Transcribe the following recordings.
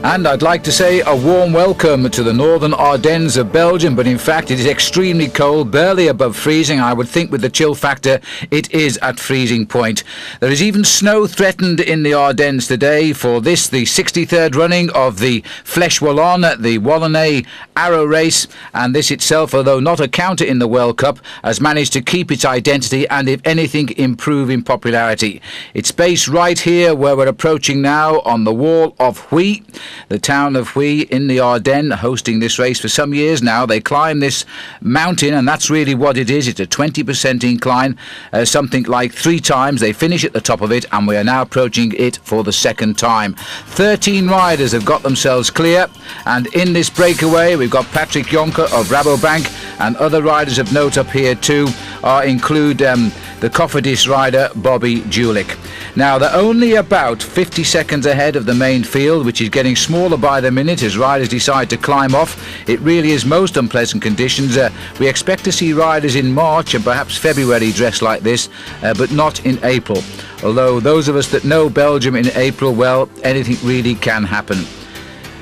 And I'd like to say a warm welcome to the northern Ardennes of Belgium, but in fact it is extremely cold, barely above freezing. I would think with the chill factor it is at freezing point. There is even snow threatened in the Ardennes today for this, the 63rd running of the Fleche Wallonne, the Wallonne Arrow Race, and this itself, although not a counter in the World Cup, has managed to keep its identity and, if anything, improve in popularity. It's based right here where we're approaching now on the wall of Huy. The town of Huy in the Ardennes, hosting this race for some years now. They climb this mountain, and that's really what it is. It's a 20% incline, something like 3 times. They finish at the top of it, and we are now approaching it for the second time. 13 riders have got themselves clear, and in this breakaway we've got Patrick Jonker of Rabobank, and other riders of note up here too include the Cofidis rider Bobby Julich. Now they're only about 50 seconds ahead of the main field, which is getting smaller by the minute as riders decide to climb off. It really is most unpleasant conditions. We expect to see riders in March and perhaps February dressed like this, but not in April. Although those of us that know Belgium in April, well, anything really can happen.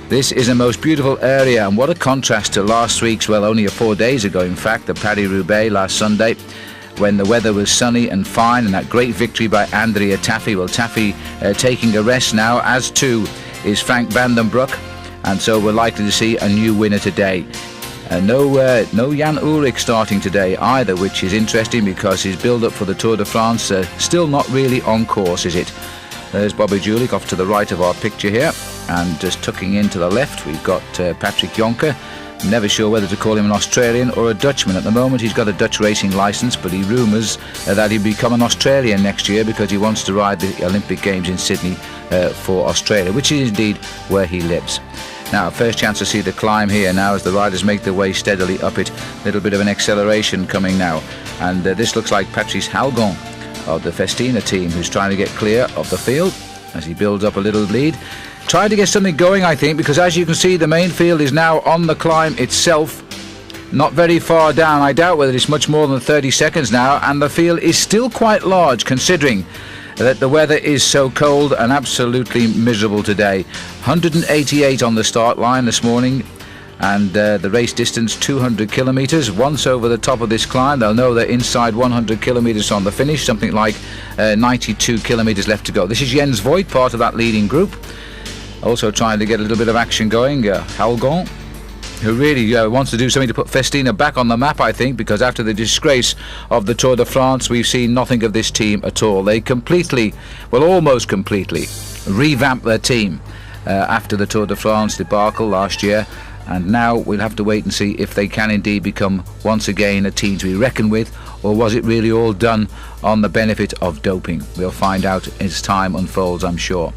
This is a most beautiful area, and what a contrast to last week's, well, only 4 days ago in fact, the Paris-Roubaix last Sunday, when the weather was sunny and fine, and that great victory by Andrea Taffy. Well, Taffy taking a rest now, as too is Frank Vandenbroek, and so we're likely to see a new winner today. No Jan Ullrich starting today either, which is interesting because his build-up for the Tour de France still not really on course, is it? There's Bobby Julich off to the right of our picture here, and just tucking in to the left we've got Patrick Jonker. Never sure whether to call him an Australian or a Dutchman. At the moment he's got a Dutch racing licence, but he rumours that he'll become an Australian next year because he wants to ride the Olympic Games in Sydney for Australia, which is indeed where he lives. Now, first chance to see the climb here now as the riders make their way steadily up it. A little bit of an acceleration coming now, and this looks like Patrice Halgon of the Festina team, who's trying to get clear of the field as he builds up a little lead. Trying to get something going, I think, because as you can see the main field is now on the climb itself, not very far down. I doubt whether it's much more than 30 seconds now, and the field is still quite large considering that the weather is so cold and absolutely miserable today. 188 on the start line this morning, and the race distance 200 kilometres. Once over the top of this climb they'll know they're inside 100 kilometres on the finish, something like 92 kilometres left to go. This is Jens Voigt, part of that leading group, also trying to get a little bit of action going. Halgon, who really wants to do something to put Festina back on the map, I think, because after the disgrace of the Tour de France we've seen nothing of this team at all. They completely, well, almost completely revamped their team after the Tour de France debacle last year, and now we'll have to wait and see if they can indeed become once again a team to be reckoned with, or was it really all done on the benefit of doping? We'll find out as time unfolds, I'm sure.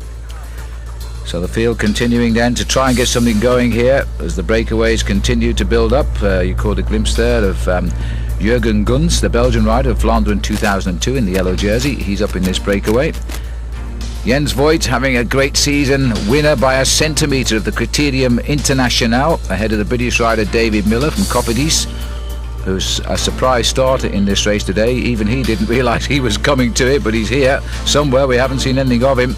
So the field continuing then to try and get something going here as the breakaways continue to build up. You caught a glimpse there of Jurgen Gunz, the Belgian rider of Flanders in 2002 in the yellow jersey. He's up in this breakaway. Jens Voigt having a great season, winner by a centimetre of the Criterium International, ahead of the British rider David Miller from Cofidis, who's a surprise starter in this race today. Even he didn't realise he was coming to it, but he's here somewhere. We haven't seen anything of him.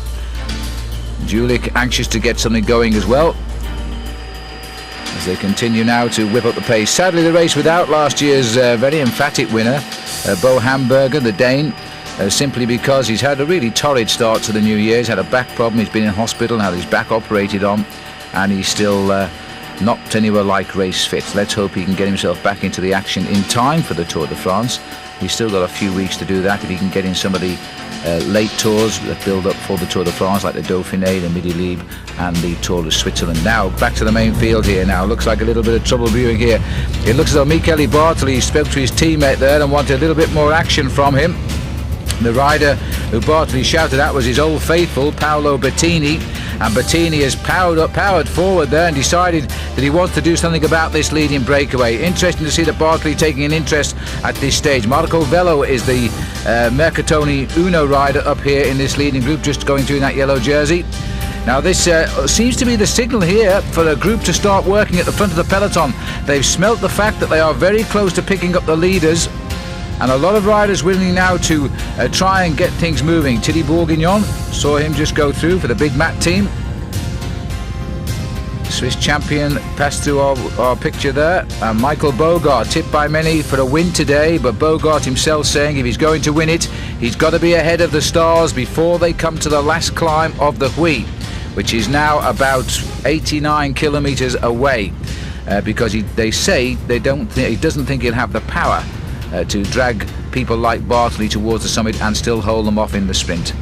Julich anxious to get something going as well. as they continue now to whip up the pace. Sadly, the race without last year's very emphatic winner, Bo Hamburger, the Dane, simply because he's had a really torrid start to the new year. He's had a back problem, he's been in hospital and had his back operated on, and he's still not anywhere like race fit. Let's hope he can get himself back into the action in time for the Tour de France. He's still got a few weeks to do that if he can get in some of the late tours that build up for the Tour de France, like the Dauphiné, the Midi-Libre and the Tour of Switzerland. Now back to the main field here now. Looks like a little bit of trouble viewing here. It looks as though Michele Bartoli spoke to his teammate there and wanted a little bit more action from him. The rider who Bartoli shouted at was his old faithful Paolo Bettini, and Bettini has powered forward there and decided that he wants to do something about this leading breakaway. Interesting to see that Bartoli taking an interest at this stage. Marco Vello is the Mercatoni Uno rider up here in this leading group, just going through in that yellow jersey. Now this seems to be the signal here for a group to start working at the front of the peloton. They've smelt the fact that they are very close to picking up the leaders, and a lot of riders willing now to try and get things moving. Thierry Bourguignon, saw him just go through for the Big Mat team. Swiss champion passed through our picture there. Michael Bogart, tipped by many for a win today, but Bogart himself saying if he's going to win it, he's got to be ahead of the stars before they come to the last climb of the Huy, which is now about 89 kilometres away, because they say he doesn't think he'll have the power to drag people like Bartoli towards the summit and still hold them off in the sprint.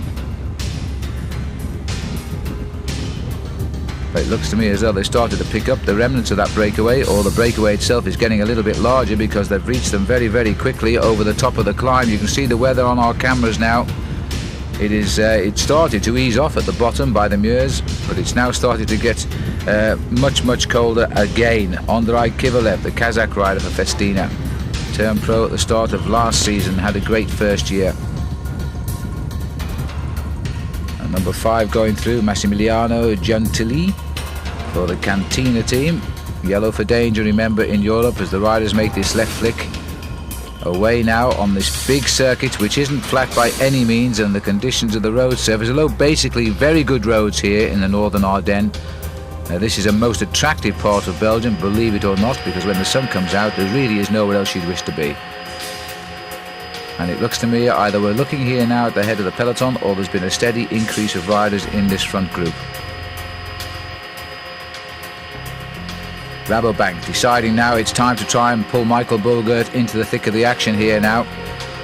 But it looks to me as though they started to pick up the remnants of that breakaway, or the breakaway itself is getting a little bit larger because they've reached them very, very quickly over the top of the climb. You can see the weather on our cameras now. It started to ease off at the bottom by the Meuse, but it's now started to get much, much colder again. Andrei Kivilev, the Kazakh rider for Festina, turned pro at the start of last season, had a great first year. And number 5 going through, Massimiliano Gentili for the Cantina team. Yellow for danger, remember, in Europe, as the riders make this left flick away now on this big circuit, which isn't flat by any means, and the conditions of the road surface, although basically very good roads here in the Northern Ardennes. This is a most attractive part of Belgium, believe it or not, because when the sun comes out there really is nowhere else you'd wish to be. And it looks to me either we're looking here now at the head of the peloton, or there's been a steady increase of riders in this front group. Rabobank deciding now it's time to try and pull Michael Bogart into the thick of the action here now.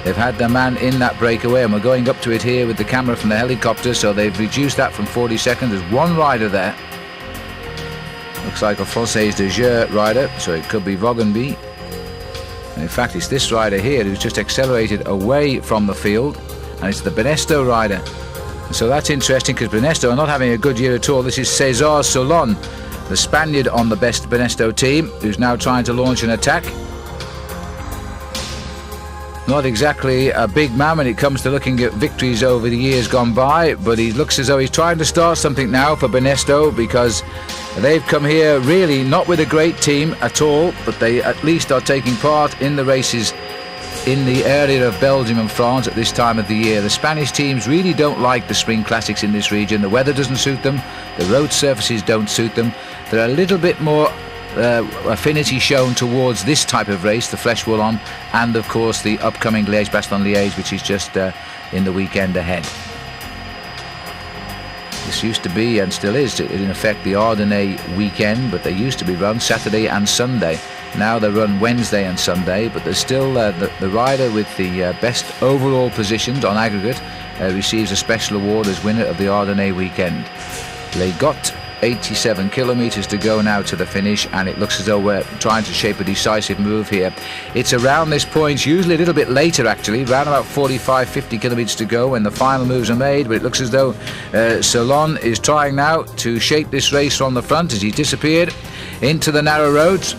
They've had the man in that breakaway, and we're going up to it here with the camera from the helicopter, so they've reduced that from 40 seconds. There's one rider there. Looks like a Française de Jeu rider, so it could be Vogenby. And in fact, it's this rider here who's just accelerated away from the field, and it's the Benesto rider. So that's interesting, because Benesto are not having a good year at all. This is César Solon, the Spaniard on the best Benesto team, who's now trying to launch an attack. Not exactly a big man when it comes to looking at victories over the years gone by, but he looks as though he's trying to start something now for Benesto, because they've come here really not with a great team at all, but they at least are taking part in the races in the area of Belgium and France at this time of the year. The Spanish teams really don't like the spring classics in this region. The weather doesn't suit them, the road surfaces don't suit them. They're a little bit more affinity shown towards this type of race, the Fleche Wallonne, and of course the upcoming Liège-Bastogne-Liège, which is just in the weekend ahead. This used to be, and still is, in effect, the Ardennais weekend, but they used to be run Saturday and Sunday. Now they run Wednesday and Sunday, but there's still the rider with the best overall positions on aggregate receives a special award as winner of the Ardennais weekend. They got 87 kilometres to go now to the finish, and it looks as though we're trying to shape a decisive move here. It's around this point, usually a little bit later actually, around about 45-50 kilometres to go when the final moves are made, but it looks as though Solon is trying now to shape this race from the front as he disappeared into the narrow roads.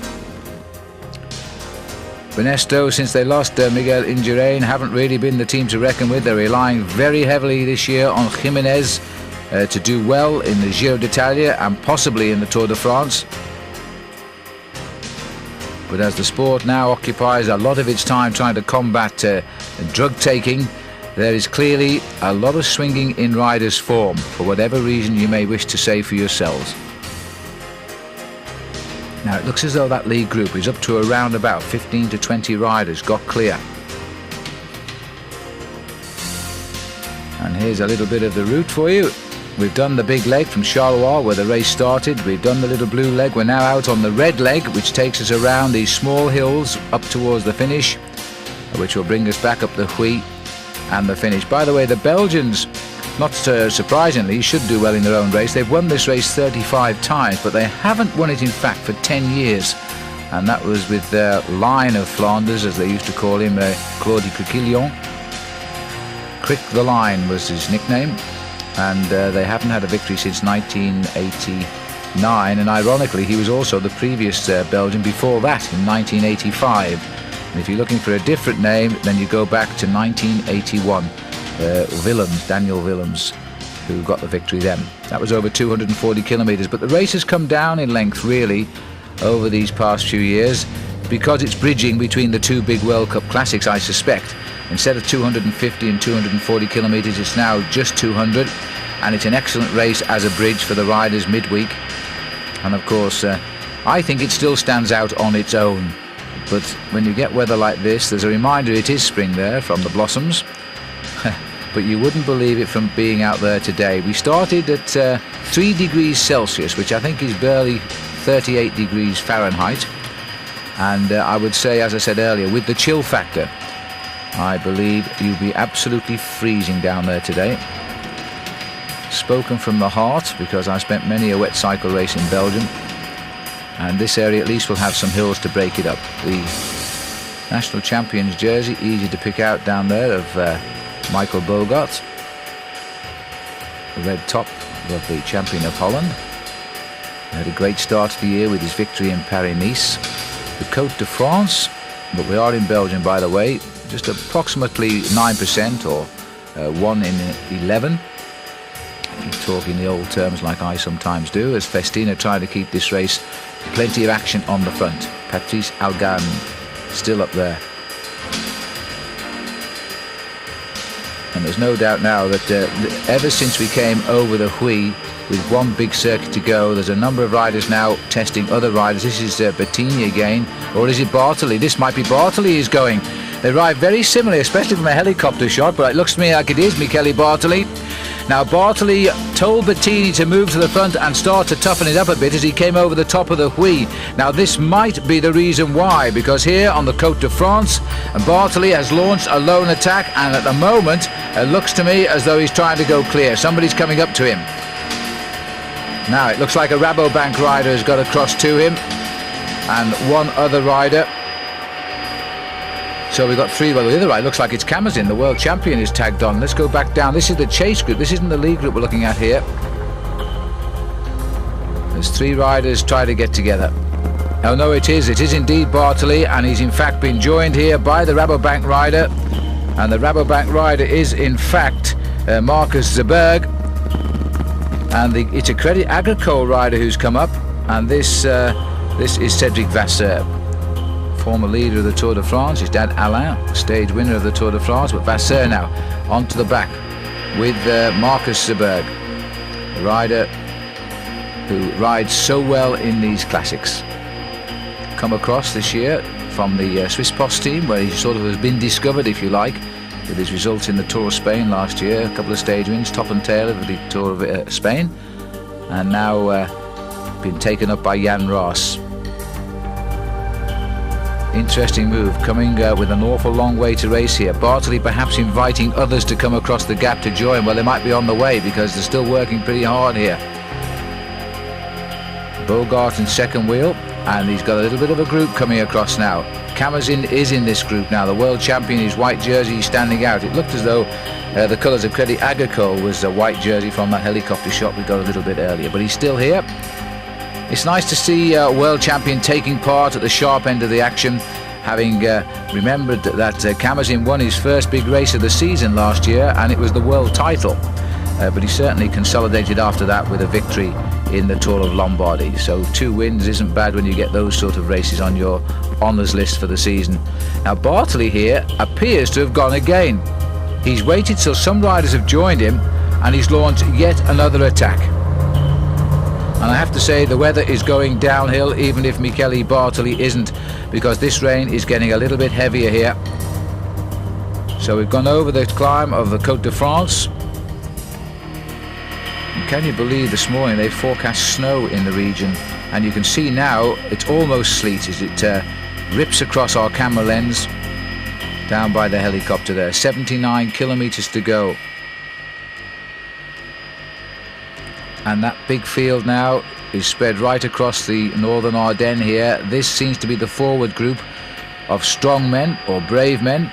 Benesto, since they lost Miguel Indurain, haven't really been the team to reckon with. They're relying very heavily this year on Jimenez to do well in the Giro d'Italia and possibly in the Tour de France. But as the sport now occupies a lot of its time trying to combat drug taking, there is clearly a lot of swinging in riders' form, for whatever reason you may wish to say for yourselves. Now it looks as though that lead group is up to around about 15 to 20 riders got clear. And here's a little bit of the route for you. We've done the big leg from Charleroi where the race started. We've done the little blue leg. We're now out on the red leg, which takes us around these small hills up towards the finish, which will bring us back up the Huy and the finish. By the way, the Belgians, not surprisingly, should do well in their own race. They've won this race 35 times, but they haven't won it in fact for 10 years. And that was with the Lion of Flanders, as they used to call him, Claude Criquillon. Crick the Lion was his nickname. And they haven't had a victory since 1989. And ironically, he was also the previous Belgian before that in 1985. And if you're looking for a different name, then you go back to 1981. Willems, Daniel Willems, who got the victory then. That was over 240 kilometres. But the race has come down in length, really, over these past few years, because it's bridging between the two big World Cup classics, I suspect. Instead of 250 and 240 kilometres, it's now just 200, and it's an excellent race as a bridge for the riders midweek. And of course, I think it still stands out on its own. But when you get weather like this, there's a reminder it is spring there from the blossoms. But you wouldn't believe it from being out there today. We started at 3 degrees Celsius, which I think is barely 38 degrees Fahrenheit. And I would say, as I said earlier, with the chill factor, I believe you'll be absolutely freezing down there today. Spoken from the heart, because I spent many a wet cycle race in Belgium, and this area at least will have some hills to break it up. The national champion's jersey, easy to pick out down there, of Michael Bogart. The red top of the champion of Holland. He had a great start to the year with his victory in Paris-Nice. The Côte de France, but we are in Belgium, by the way, just approximately 9%, or 1 in 11. Keep talking the old terms like I sometimes do, as Festina trying to keep this race plenty of action on the front. Patrice Algan still up there. And there's no doubt now that ever since we came over the Huy, with one big circuit to go, there's a number of riders now testing other riders. This is Bettini again, or is it Bartoli? This might be Bartoli is going. They ride very similarly, especially from a helicopter shot, but it looks to me like it is Michele Bartoli. Now Bartoli told Bettini to move to the front and start to toughen it up a bit as he came over the top of the Huy. Now this might be the reason why, because here on the Côte de France, Bartoli has launched a lone attack, and at the moment it looks to me as though he's trying to go clear. Somebody's coming up to him. Now it looks like a Rabobank rider has got across to him, and one other rider. So we've got 3. Well, the other rider looks like it's Kamazin, the world champion, is tagged on. Let's go back down. This is the chase group. This isn't the lead group we're looking at here. There's 3 riders trying to get together. Oh no, it is indeed Bartoli, and he's in fact been joined here by the Rabobank rider, and the Rabobank rider is in fact Marcus Zeberg. And it's a Credit Agricole rider who's come up, and this is Cedric Vasseur, former leader of the Tour de France. His dad Alain, stage winner of the Tour de France, but Vasseur now onto the back with Marcus Zeberg, the rider who rides so well in these classics. Come across this year from the Swiss Post team, where he sort of has been discovered, if you like, with his results in the Tour of Spain last year, a couple of stage wins, top and tail of the Tour of Spain, and now been taken up by Jan Ross. Interesting move, coming with an awful long way to race here. Bartoli perhaps inviting others to come across the gap to join. Well, they might be on the way, because they're still working pretty hard here. Bogart in second wheel, and he's got a little bit of a group coming across now. Kamazin is in this group now. The world champion, his white jersey standing out. It looked as though the colours of Credit Agricole was a white jersey from that helicopter shot we got a little bit earlier, but he's still here. It's nice to see a world champion taking part at the sharp end of the action, having remembered that Kamazin won his first big race of the season last year, and it was the world title. But he certainly consolidated after that with a victory in the Tour of Lombardy. So 2 wins isn't bad when you get those sort of races on your honours list for the season. Now Bartoli here appears to have gone again. He's waited till some riders have joined him, and he's launched yet another attack. And I have to say the weather is going downhill, even if Michele Bartoli isn't, because this rain is getting a little bit heavier here. So we've gone over the climb of the Côte de France. And can you believe this morning they forecast snow in the region, and you can see now it's almost sleet as it rips across our camera lens down by the helicopter there. 79 kilometers to go. And that big field now is spread right across the Northern Ardennes here. This seems to be the forward group of strong men or brave men.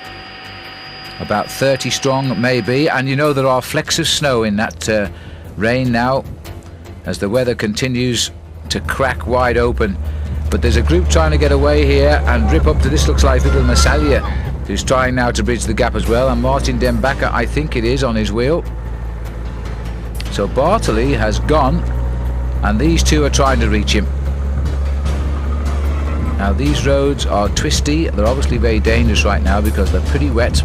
About 30 strong maybe. And you know there are flecks of snow in that rain now as the weather continues to crack wide open. But there's a group trying to get away here and rip up to this. Looks like little Massalia, who's trying now to bridge the gap as well. And Martin Den Bakker, I think it is, on his wheel. So Bartoli has gone, and these two are trying to reach him. Now these roads are twisty. They're obviously very dangerous right now because they're pretty wet.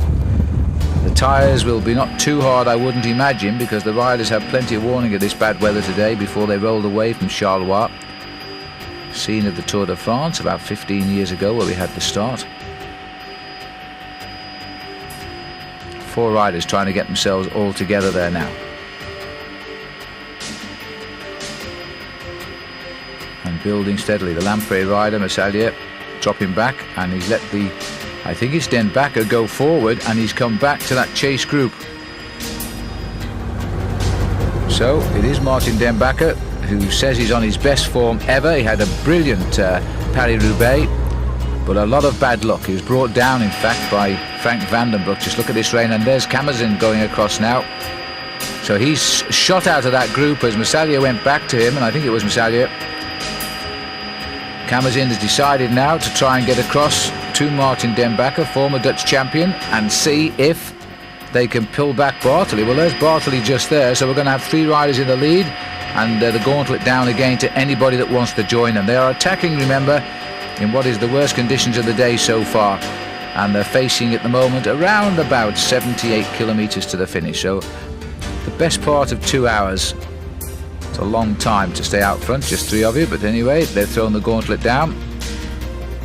The tyres will be not too hard, I wouldn't imagine, because the riders have plenty of warning of this bad weather today before they rolled away from Charleroi. Scene of the Tour de France about 15 years ago where we had the start. 4 riders trying to get themselves all together there now. And building steadily. The Lamprey rider, Massalia, dropping back, and he's let the, I think it's Den Bakker, go forward, and he's come back to that chase group. So it is Martin Den Bakker, who says he's on his best form ever. He had a brilliant Paris-Roubaix, but a lot of bad luck. He was brought down, in fact, by Frank Vandenbroek. Just look at this rain, and there's Camazin going across now. So he's shot out of that group as Massalia went back to him, and I think it was Massalia. Camazin has decided now to try and get across to Martin Den Bakker, former Dutch champion, and see if they can pull back Bartoli. Well, there's Bartoli just there, so we're going to have 3 riders in the lead, and the gauntlet down again to anybody that wants to join them. They are attacking, remember, in what is the worst conditions of the day so far, and they're facing at the moment around about 78 kilometers to the finish, so the best part of 2 hours. It's a long time to stay out front, just 3 of you, but anyway, they've thrown the gauntlet down.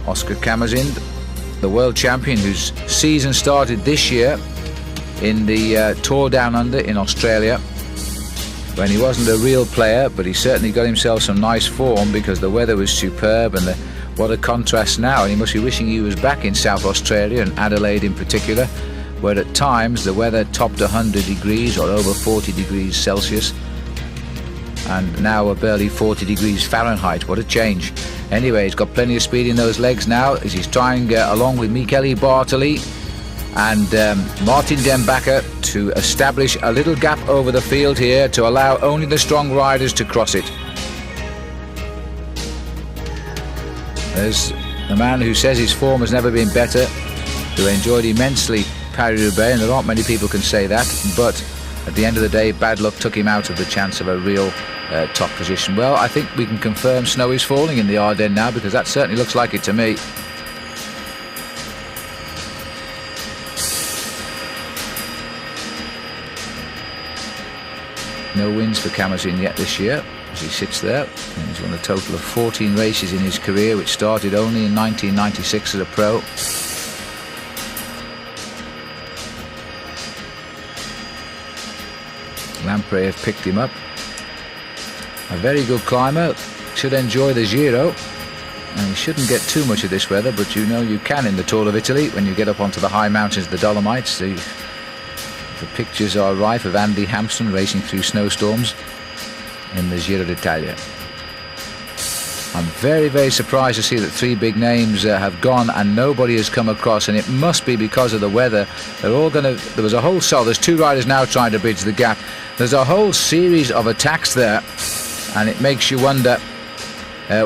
Oscar Camazin, the world champion, whose season started this year in the Tour Down Under in Australia, when he wasn't a real player, but he certainly got himself some nice form because the weather was superb, and what a contrast now. And he must be wishing he was back in South Australia, and Adelaide in particular, where at times the weather topped 100 degrees or over 40 degrees Celsius, and now we're barely 40 degrees Fahrenheit. What a change. Anyway, he's got plenty of speed in those legs now as he's trying, along with Michele Bartoli and Martin Den Bakker, to establish a little gap over the field here to allow only the strong riders to cross it. There's the man who says his form has never been better, who enjoyed immensely Paris-Roubaix, and there aren't many people can say that, but at the end of the day, bad luck took him out of the chance of a real top position. Well, I think we can confirm snow is falling in the Ardennes now, because that certainly looks like it to me. No wins for Camazin yet this year as he sits there. And he's won a total of 14 races in his career, which started only in 1996 as a pro. Lamprey have picked him up. A very good climber, should enjoy the Giro, and you shouldn't get too much of this weather, but you know you can in the Tour of Italy when you get up onto the high mountains of the Dolomites. The pictures are rife of Andy Hampson racing through snowstorms in the Giro d'Italia. I'm very, very surprised to see that 3 big names have gone and nobody has come across, and it must be because of the weather. They're all going to... There's a whole cell. There's 2 riders now trying to bridge the gap. There's a whole series of attacks there, and it makes you wonder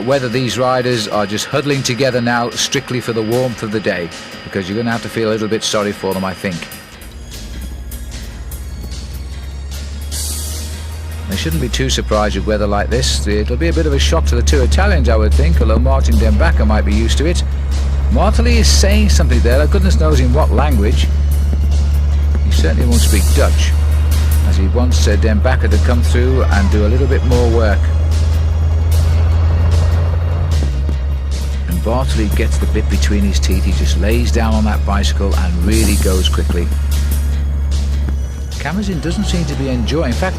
whether these riders are just huddling together now strictly for the warmth of the day, because you're going to have to feel a little bit sorry for them, I think. They shouldn't be too surprised with weather like this. It'll be a bit of a shock to the 2 Italians, I would think, although Martin Den Bakker might be used to it. Bartoli is saying something there, goodness knows in what language. He certainly won't speak Dutch, as he wants Den Bakker to come through and do a little bit more work. Bartley gets the bit between his teeth. He just lays down on that bicycle and really goes quickly. Camazin doesn't seem to be enjoying. In fact,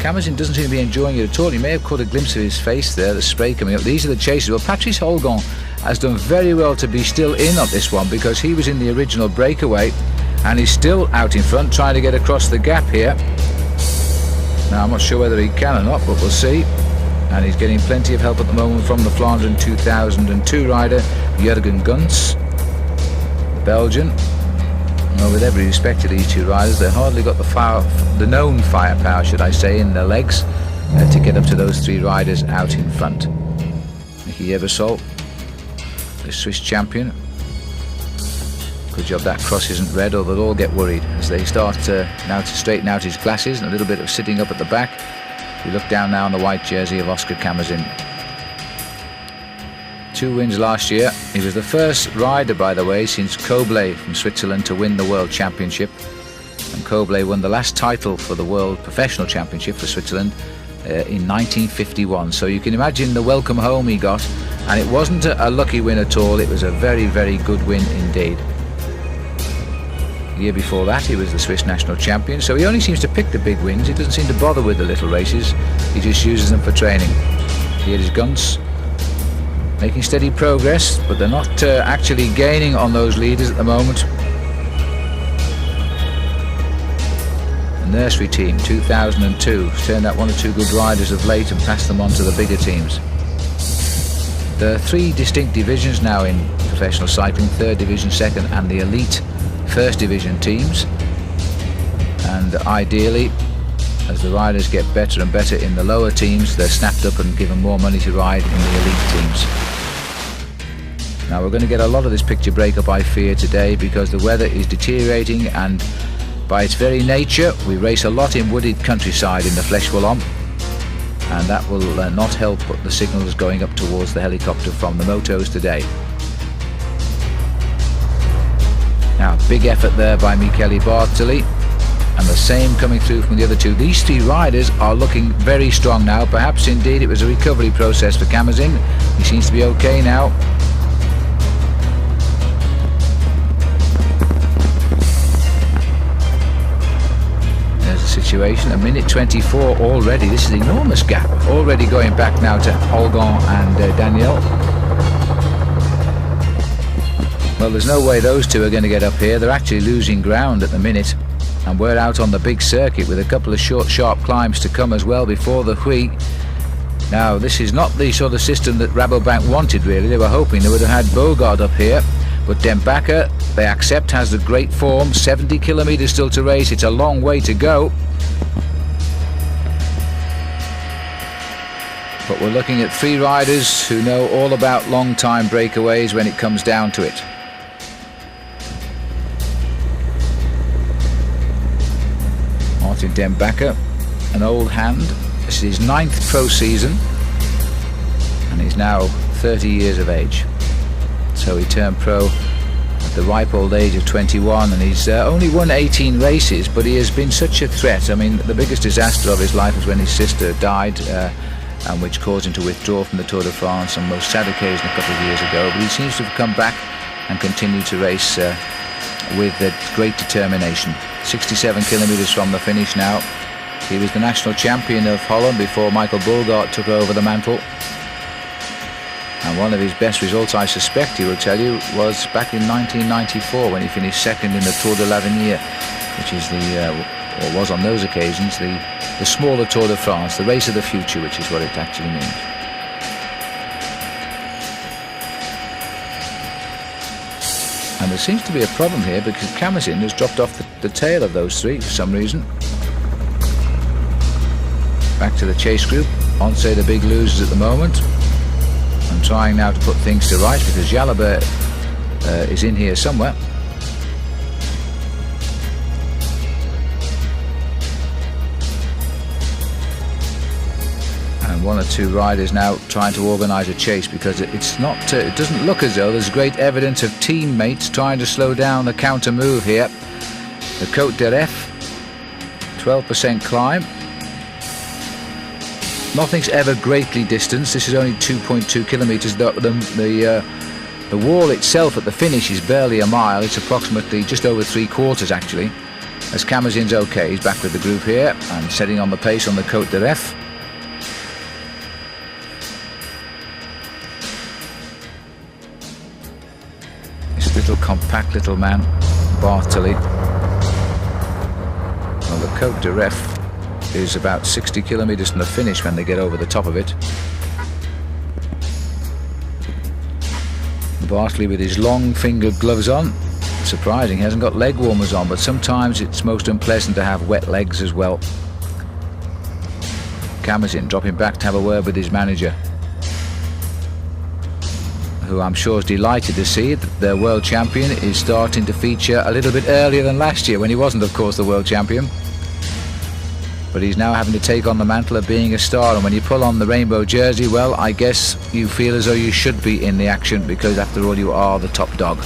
Camazin doesn't seem to be enjoying it at all. You may have caught a glimpse of his face there, the spray coming up. These are the chasers. Well, Patrice Holgon has done very well to be still in on this one, because he was in the original breakaway and he's still out in front trying to get across the gap here. Now, I'm not sure whether he can or not, but we'll see. And he's getting plenty of help at the moment from the Flandern 2002 rider, Jurgen Gunz, Belgian. Well, with every respect to these two riders, they hardly got the known firepower, should I say, in their legs to get up to those three riders out in front. Nicky Eversol, the Swiss champion. Good job that cross isn't red, or they'll all get worried as they start now to straighten out his glasses and a little bit of sitting up at the back. We look down now on the white jersey of Oscar Camazin. 2 wins last year. He was the first rider, by the way, since Koble from Switzerland to win the World Championship. And Koble won the last title for the World Professional Championship for Switzerland in 1951. So you can imagine the welcome home he got. And it wasn't a lucky win at all. It was a very, very good win indeed. The year before that, he was the Swiss national champion. So he only seems to pick the big wins. He doesn't seem to bother with the little races. He just uses them for training. Here is Gunz, making steady progress, but they're not actually gaining on those leaders at the moment. The nursery team, 2002, has turned out 1 or 2 good riders of late and passed them on to the bigger teams. There are 3 distinct divisions now in professional cycling: 3rd division, 2nd and the elite 1st division teams. And ideally, as the riders get better and better in the lower teams, they're snapped up and given more money to ride in the elite teams. Now, we're going to get a lot of this picture breakup, I fear, today, because the weather is deteriorating, and by its very nature we race a lot in wooded countryside in the Fleche Wallonne, and that will not help the signals going up towards the helicopter from the motos today. Now, big effort there by Michele Bartoli, and the same coming through from the other two. These 3 riders are looking very strong now. Perhaps indeed it was a recovery process for Camazin. He seems to be okay now. There's the situation, 1:24 already. This is an enormous gap, already going back now to Holgon and Daniel. Well, there's no way those 2 are going to get up here. They're actually losing ground at the minute, and we're out on the big circuit with a couple of short, sharp climbs to come as well before the Huy. Now, this is not the sort of system that Rabobank wanted, really. They were hoping they would have had Bogard up here, but Dembacker, they accept, has the great form. 70 kilometres still to race. It's a long way to go. But we're looking at 3 riders who know all about long time breakaways when it comes down to it. Martin Dembacker, an old hand. This is his 9th pro season, and he's now 30 years of age. So he turned pro at the ripe old age of 21, and he's only won 18 races, but he has been such a threat. I mean, the biggest disaster of his life was when his sister died, and which caused him to withdraw from the Tour de France on most sad occasion a couple of years ago. But he seems to have come back and continued to race with great determination. 67 kilometres from the finish now. He was the national champion of Holland before Michael Bulgaard took over the mantle. And one of his best results, I suspect he will tell you, was back in 1994 when he finished 2nd in the Tour de l'Avenir, which is or was on those occasions, the smaller Tour de France, the race of the future, which is what it actually means. And there seems to be a problem here because Camazin has dropped off the tail of those 3 for some reason. Back to the chase group. Once the big losers at the moment. I'm trying now to put things to rights because Jalabert is in here somewhere. And 1 or 2 riders now trying to organise a chase because it's not. It doesn't look as though there's great evidence of teammates trying to slow down the counter move here. The Côte d'Aref, 12% climb. Nothing's ever greatly distanced. This is only 2.2 kilometres. The wall itself at the finish is barely a mile. It's approximately just over 3/4 actually. As Camazin's okay, he's back with the group here and setting on the pace on the Côte de Ref. This little compact little man, Bartoli. Well, the Côte de Ref is about 60 kilometres from the finish when they get over the top of it. Bartley with his long fingered gloves on. Surprising, he hasn't got leg warmers on, but sometimes it's most unpleasant to have wet legs as well. Camazin dropping back to have a word with his manager, who I'm sure is delighted to see that their world champion is starting to feature a little bit earlier than last year, when he wasn't, of course, the world champion. But he's now having to take on the mantle of being a star, and when you pull on the rainbow jersey, well, I guess you feel as though you should be in the action, because after all you are the top dog.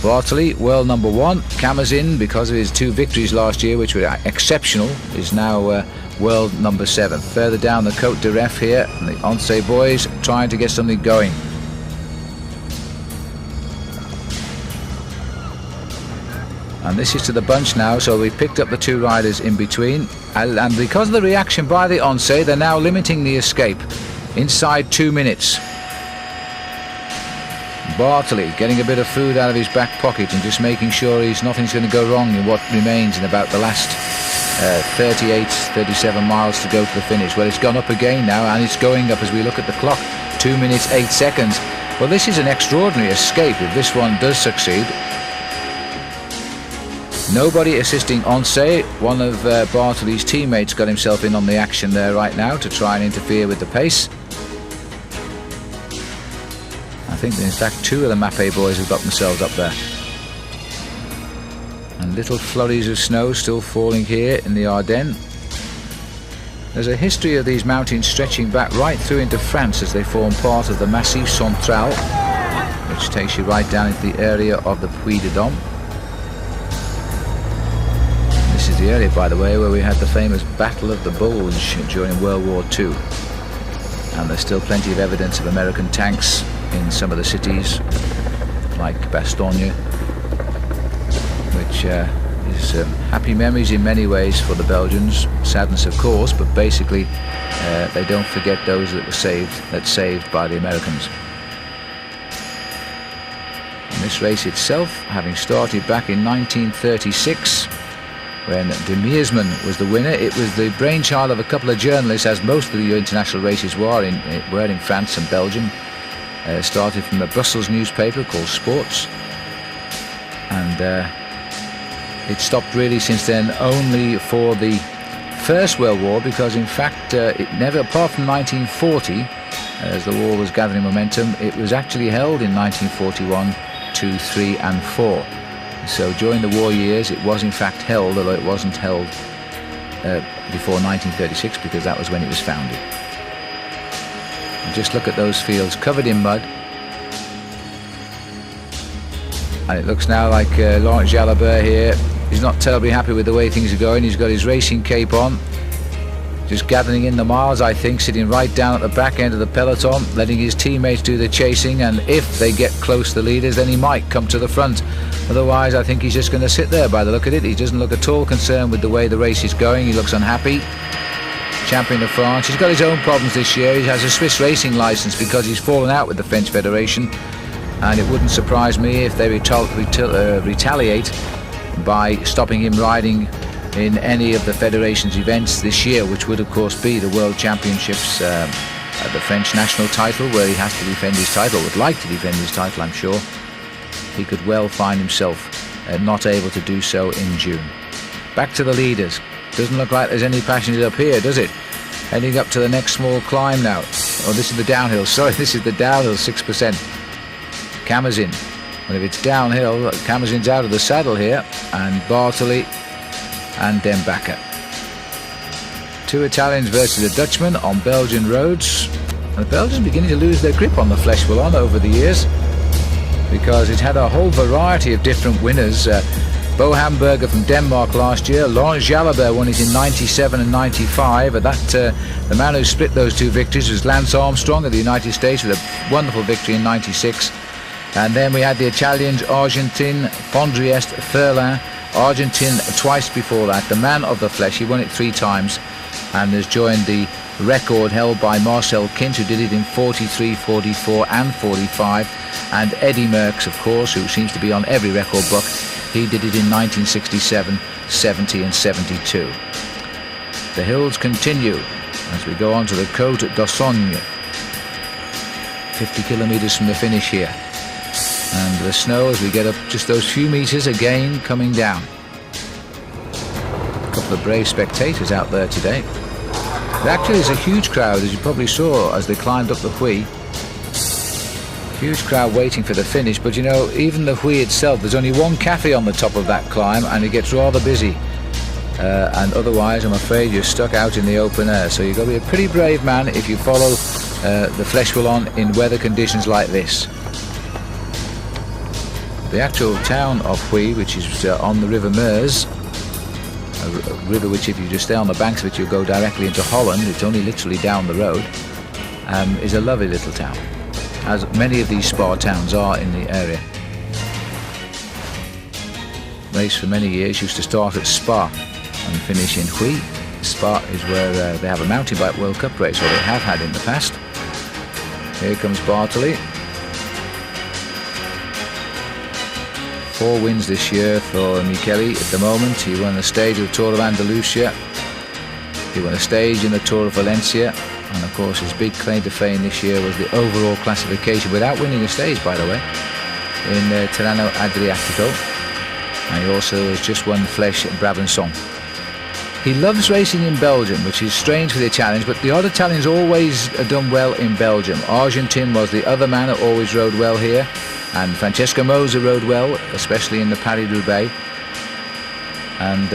Bartoli, world number 1. Camazin, because of his 2 victories last year, which were exceptional, is now world number 7. Further down the Côte de Ref here, and the Oncé boys trying to get something going. And this is to the bunch now, so we've picked up the 2 riders in between, and because of the reaction by the Oncé, they're now limiting the escape inside 2 minutes. Bartoli getting a bit of food out of his back pocket and just making sure nothing's going to go wrong in what remains in about the last 37 miles to go to the finish. Well, it's gone up again now, and it's going up as we look at the clock. 2 minutes 8 seconds. Well, this is an extraordinary escape if this one does succeed. Nobody assisting Oncé. One of Bartoli's teammates got himself in on the action there right now to try and interfere with the pace. I think in fact 2 of the Mappé boys have got themselves up there. And little flurries of snow still falling here in the Ardennes. There's a history of these mountains stretching back right through into France, as they form part of the Massif Central, which takes you right down into the area of the Puy-de-Dôme. This is the area, by the way, where we had the famous Battle of the Bulge during World War II. And there's still plenty of evidence of American tanks in some of the cities, like Bastogne, which is happy memories in many ways for the Belgians. Sadness, of course, but basically they don't forget those that were saved by the Americans. And this race itself, having started back in 1936, when de Meersman was the winner, it was the brainchild of a couple of journalists, as most of the international races were in France and Belgium. Started from a Brussels newspaper called Sports, and it stopped really since then only for the First World War, because in fact it never, apart from 1940, as the war was gathering momentum, it was actually held in 1941, 2, 3 and 4. So during the war years it was in fact held, although it wasn't held before 1936, because that was when it was founded. And just look at those fields covered in mud, and it looks now like Laurent Jalabert here, he's not terribly happy with the way things are going. He's got his racing cape on, just gathering in the miles, I think, sitting right down at the back end of the peloton, letting his teammates do the chasing, and if they get close to the leaders, then he might come to the front. Otherwise, I think he's just going to sit there by the look of it. He doesn't look at all concerned with the way the race is going. He looks unhappy. Champion of France. He's got his own problems this year. He has a Swiss racing license because he's fallen out with the French Federation, and it wouldn't surprise me if they retaliate by stopping him riding in any of the Federation's events this year, which would of course be the World Championships, the French national title, where he has to defend his title, would like to defend his title, I'm sure. He could well find himself not able to do so in June. Back to the leaders. Doesn't look like there's any passengers up here, does it? Heading up to the next small climb now. Oh, this is the downhill. Sorry, this is the downhill, 6%. Camazin. Well, if it's downhill, Camazin's out of the saddle here, and Bartoli and Dembacker. 2 Italians versus a Dutchman on Belgian roads. And the Belgians are beginning to lose their grip on the Fleche Wallonne over the years, because it had a whole variety of different winners. Bo Hamburger from Denmark last year. Laurent Jalabert won it in 97 and 95. The man who split those two victories was Lance Armstrong of the United States with a wonderful victory in 96. And then we had the Italians, Argentine, Fondriest, Furlan. Argentine twice before that. The man of the Fleche, he won it 3 times and has joined the record held by Marcel Kint, who did it in 43, 44 and 45. And Eddie Merckx, of course, who seems to be on every record book. He did it in 1967, 70 and 72. The hills continue as we go on to the Côte d'Ossogne. 50 kilometres from the finish here. And the snow, as we get up just those few metres, again coming down. A couple of brave spectators out there today. There actually is a huge crowd, as you probably saw as they climbed up the Huy. Huge crowd waiting for the finish, but you know, even the Huy itself, there's only one cafe on the top of that climb and it gets rather busy. And otherwise, I'm afraid you're stuck out in the open air. So you've got to be a pretty brave man if you follow the Fleche Wallonne in weather conditions like this. The actual town of Huy, which is on the River Meuse, a river which if you just stay on the banks of it you'll go directly into Holland, it's only literally down the road, is a lovely little town, as many of these spa towns are in the area. Race for many years used to start at Spa and finish in Huy. Spa is where they have a mountain bike World Cup race, or they have had in the past. Here comes Bartoli. 4 wins this year for Michele at the moment. He won the stage of the Tour of Andalusia. He won a stage in the Tour of Valencia. And of course his big claim to fame this year was the overall classification, without winning a stage by the way, in Tirreno Adriatico. And he also has just won Fleche and Brabançon. He loves racing in Belgium, which is strange for the Italians, but the other Italians always done well in Belgium. Argentine was the other man who always rode well here. And Francesco Moser rode well, especially in the Paris-Roubaix. And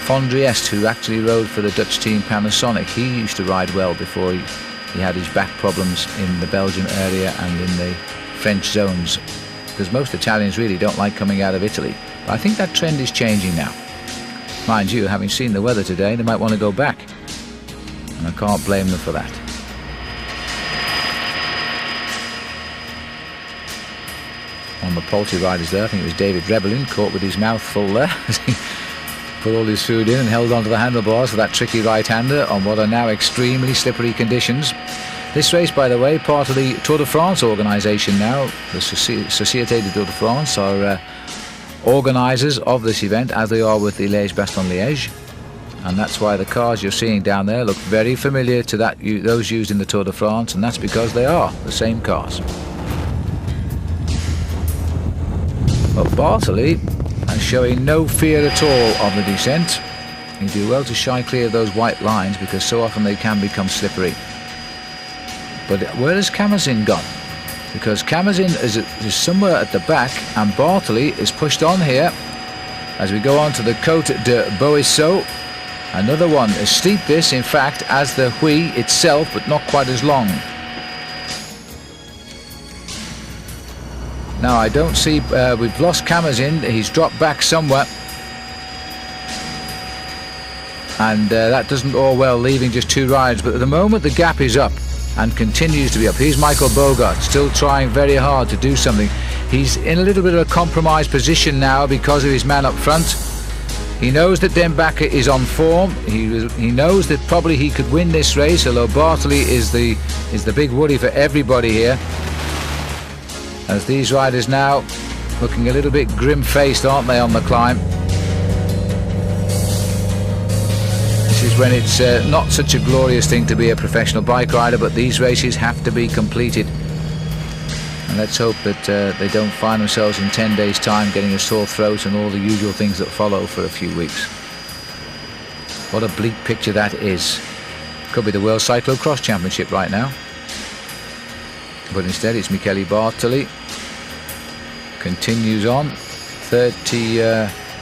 Fondriest, who actually rode for the Dutch team Panasonic, he used to ride well before he had his back problems in the Belgian area and in the French zones. Because most Italians really don't like coming out of Italy. But I think that trend is changing now. Mind you, having seen the weather today, they might want to go back. And I can't blame them for that. On the poultry riders there, I think it was David Rebellin, caught with his mouth full there as he put all his food in and held onto the handlebars for that tricky right-hander on what are now extremely slippery conditions. This race, by the way, part of the Tour de France organisation now. The Société du Tour de France are organisers of this event, as they are with the Liège-Bastogne-Liège. And that's why the cars you're seeing down there look very familiar to those used in the Tour de France, and that's because they are the same cars. But Bartoli is showing no fear at all of the descent. You do well to shy clear of those white lines because so often they can become slippery. But where has Camazin gone? Because Camazin is somewhere at the back and Bartoli is pushed on here as we go on to the Côte de Boisseau. Another one as steep this, in fact, as the Huy itself, but not quite as long. Now I don't see, we've lost Camazin, he's dropped back somewhere. And that doesn't all well, leaving just 2 rides, but at the moment the gap is up and continues to be up. Here's Michael Bogart, still trying very hard to do something. He's in a little bit of a compromised position now because of his man up front. He knows that Dembaka is on form. He knows that probably he could win this race, although Bartoli is the big worry for everybody here. As these riders now looking a little bit grim-faced, aren't they, on the climb? This is when it's not such a glorious thing to be a professional bike rider, but these races have to be completed. And let's hope that they don't find themselves in 10 days' time getting a sore throat and all the usual things that follow for a few weeks. What a bleak picture that is. Could be the World Cyclo-Cross Championship right now. But instead it's Michele Bartoli. Continues on.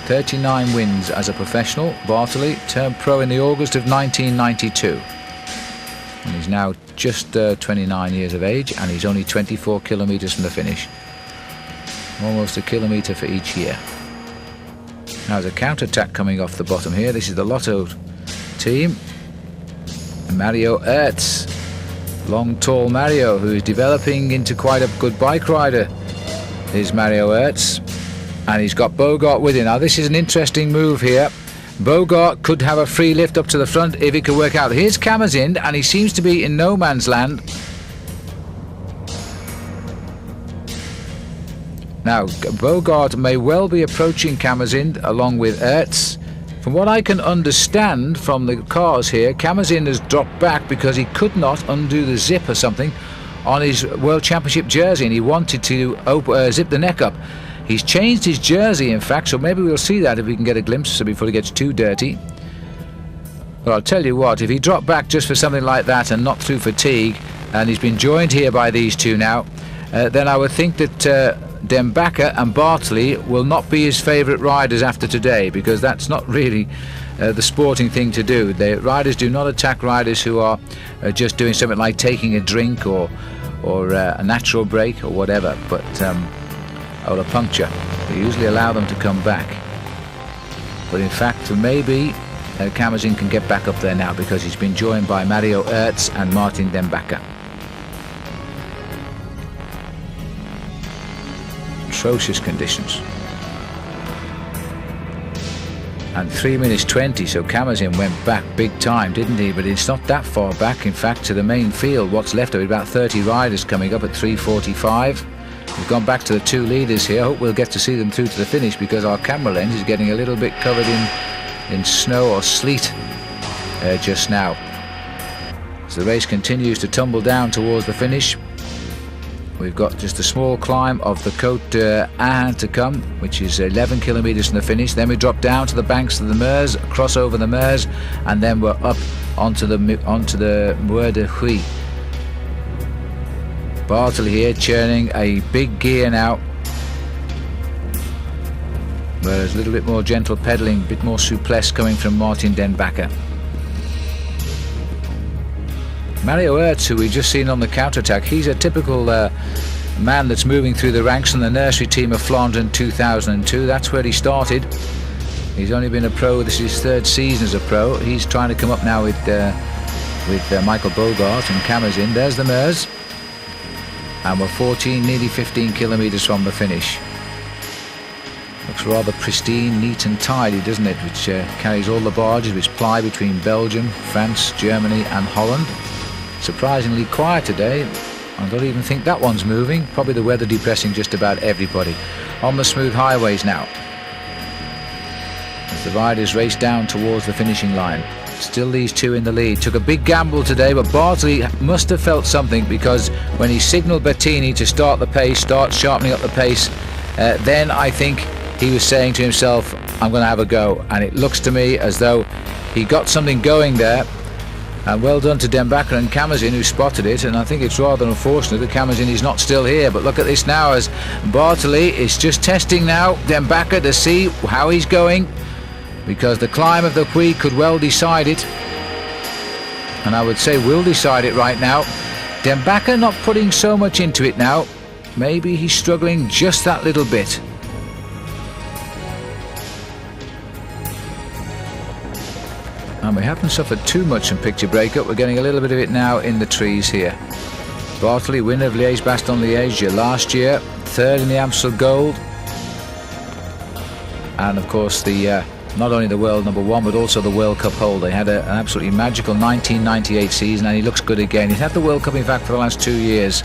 39 wins as a professional. Bartoli turned pro in the August of 1992. And he's now just 29 years of age, and he's only 24 kilometres from the finish. Almost a kilometre for each year. Now there's a counter-attack coming off the bottom here. This is the Lotto team. And Mario Ertz. Long, tall Mario, who is developing into quite a good bike rider, is Mario Ertz. And he's got Bogart with him. Now this is an interesting move here. Bogart could have a free lift up to the front if it could work out. Here's Kamazin, and he seems to be in no man's land. Now, Bogart may well be approaching Kamazin along with Ertz. From what I can understand from the cars here, Kamazin has dropped back because he could not undo the zip or something on his World Championship jersey, and he wanted to zip the neck up. He's changed his jersey, in fact, so maybe we'll see that if we can get a glimpse before it gets too dirty. But I'll tell you what, if he dropped back just for something like that and not through fatigue, and he's been joined here by these two now, then I would think that Dembaka and Bartley will not be his favourite riders after today, because that's not really the sporting thing to do. The riders do not attack riders who are just doing something like taking a drink or a natural break or whatever, but or a puncture. They usually allow them to come back. But in fact, maybe Kamazin can get back up there now because he's been joined by Mario Ertz and Martin Dembaka. Atrocious conditions. And 3 minutes 20, so Kamazin went back big time, didn't he? But it's not that far back, in fact, to the main field. What's left of it, about 30 riders coming up at 3:45. We've gone back to the two leaders here. I hope we'll get to see them through to the finish, because our camera lens is getting a little bit covered in snow or sleet just now. As the race continues to tumble down towards the finish, we've got just a small climb of the Côte d'Ain to come, which is 11 kilometres from the finish. Then we drop down to the banks of the Meuse, cross over the Meuse, and then we're up onto the Mur de Huy. Bartley here churning a big gear now, whereas a little bit more gentle pedalling, a bit more souplesse coming from Martin Dembaka. Mario Ertz, who we've just seen on the counter-attack, he's a typical man that's moving through the ranks in the nursery team of Flandre in 2002. That's where he started. He's only been a pro, this is his third season as a pro. He's trying to come up now with Michael Bogart and Kamazin. There's the Meuse. And we're 14, nearly 15 kilometres from the finish. Looks rather pristine, neat and tidy, doesn't it? Which carries all the barges which ply between Belgium, France, Germany and Holland. Surprisingly quiet today. I don't even think that one's moving. Probably the weather depressing just about everybody. On the smooth highways now, as the riders race down towards the finishing line. Still these two in the lead. Took a big gamble today, but Bartley must have felt something, because when he signalled Bettini to start the pace, start sharpening up the pace, then I think he was saying to himself, I'm going to have a go. And it looks to me as though he got something going there. And well done to Dembaka and Kamazin, who spotted it. And I think it's rather unfortunate that Kamazin is not still here. But look at this now, as Bartley is just testing now Dembaka to see how he's going, because the climb of the Puy could well decide it, and I would say will decide it right now. Dembaka not putting so much into it now. Maybe he's struggling just that little bit. And we haven't suffered too much from picture breakup. We're getting a little bit of it now in the trees here. Bartley, winner of Liège-Bastogne-Liège last year, third in the Amstel Gold, and of course the not only the world number one, but also the World Cup holder. He had an absolutely magical 1998 season, and he looks good again. He's had the World Cup, in fact, for the last 2 years.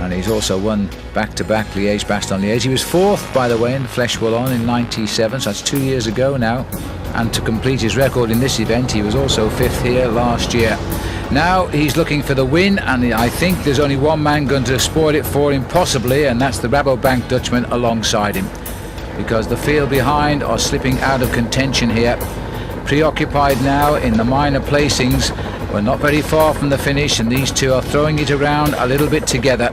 And he's also won back-to-back Liège-Bastogne-Liège. He was fourth, by the way, in Fleche Wallonne in 97, so that's 2 years ago now. And to complete his record in this event, he was also fifth here last year. Now he's looking for the win, and I think there's only one man going to spoil it for him, possibly, and that's the Rabobank Dutchman alongside him, because the field behind are slipping out of contention here. Preoccupied now in the minor placings. We're not very far from the finish, and these two are throwing it around a little bit together.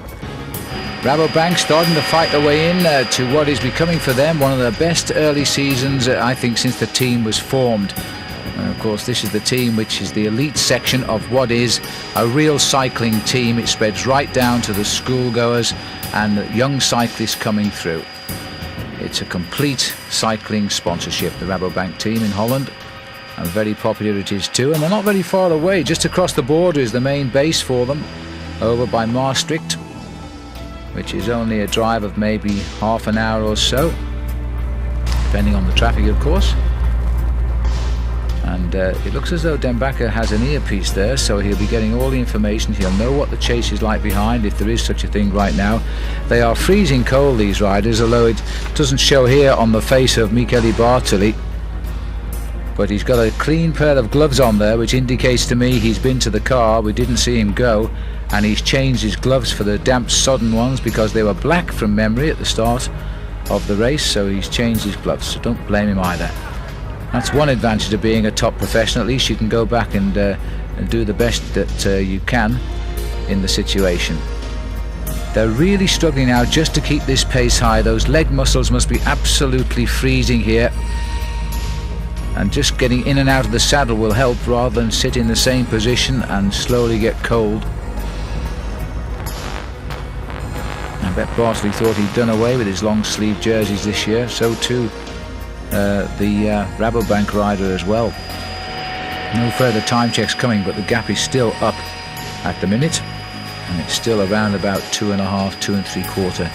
Rabobank starting to fight their way in to what is becoming for them one of the best early seasons, I think, since the team was formed. And of course, this is the team which is the elite section of what is a real cycling team. It spreads right down to the schoolgoers and young cyclists coming through. It's a complete cycling sponsorship, the Rabobank team in Holland, and very popular it is too. And they're not very far away. Just across the border is the main base for them, over by Maastricht, which is only a drive of maybe half an hour or so, depending on the traffic, of course. And it looks as though Den Bakker has an earpiece there, so he'll be getting all the information. He'll know what the chase is like behind, if there is such a thing right now. They are freezing cold, these riders, although it doesn't show here on the face of Michele Bartoli. But he's got a clean pair of gloves on there, which indicates to me he's been to the car. We didn't see him go, and he's changed his gloves for the damp, sodden ones because they were black from memory at the start of the race, so he's changed his gloves, so don't blame him either. That's one advantage of being a top professional. At least you can go back and do the best that you can in the situation. They're really struggling now just to keep this pace high. Those leg muscles must be absolutely freezing here, and just getting in and out of the saddle will help rather than sit in the same position and slowly get cold. I bet Bartley thought he'd done away with his long sleeve jerseys this year, so too the Rabobank rider as well. No further time checks coming, but the gap is still up at the minute, and it's still around about 2.5, 2 3/4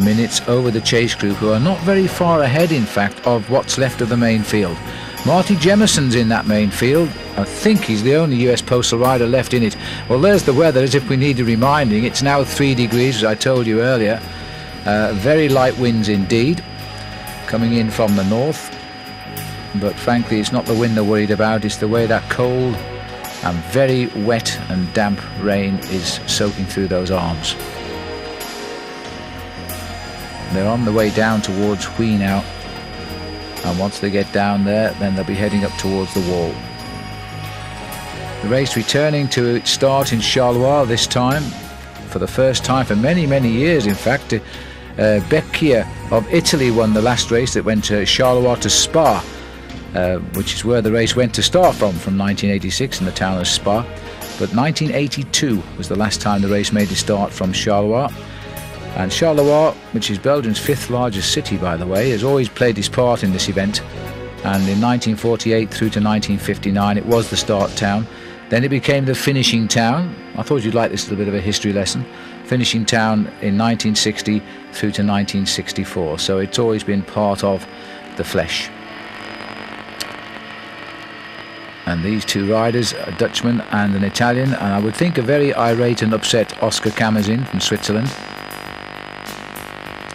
minutes over the chase group, who are not very far ahead, in fact, of what's left of the main field. Marty Jemison's in that main field. I think he's the only US postal rider left in it. Well, there's the weather, as if we needed reminding. It's now 3 degrees, as I told you earlier. Very light winds indeed, coming in from the north. But frankly, it's not the wind they're worried about. It's the way that cold and very wet and damp rain is soaking through those arms. They're on the way down towards Huy now, and once they get down there, then they'll be heading up towards the wall. The race returning to its start in Charleroi this time, for the first time for many, many years, in fact. Becchia of Italy won the last race that went to Charleroi to Spa, which is where the race went to start from 1986 in the town of Spa. But 1982 was the last time the race made its start from Charleroi. And Charleroi, which is Belgium's 5th largest city, by the way, has always played its part in this event. And in 1948 through to 1959, it was the start town. Then it became the finishing town. I thought you'd like this little bit of a history lesson. Finishing town in 1960 through to 1964. So it's always been part of the Fleche. And these two riders, a Dutchman and an Italian, and I would think a very irate and upset Oscar Camazin from Switzerland.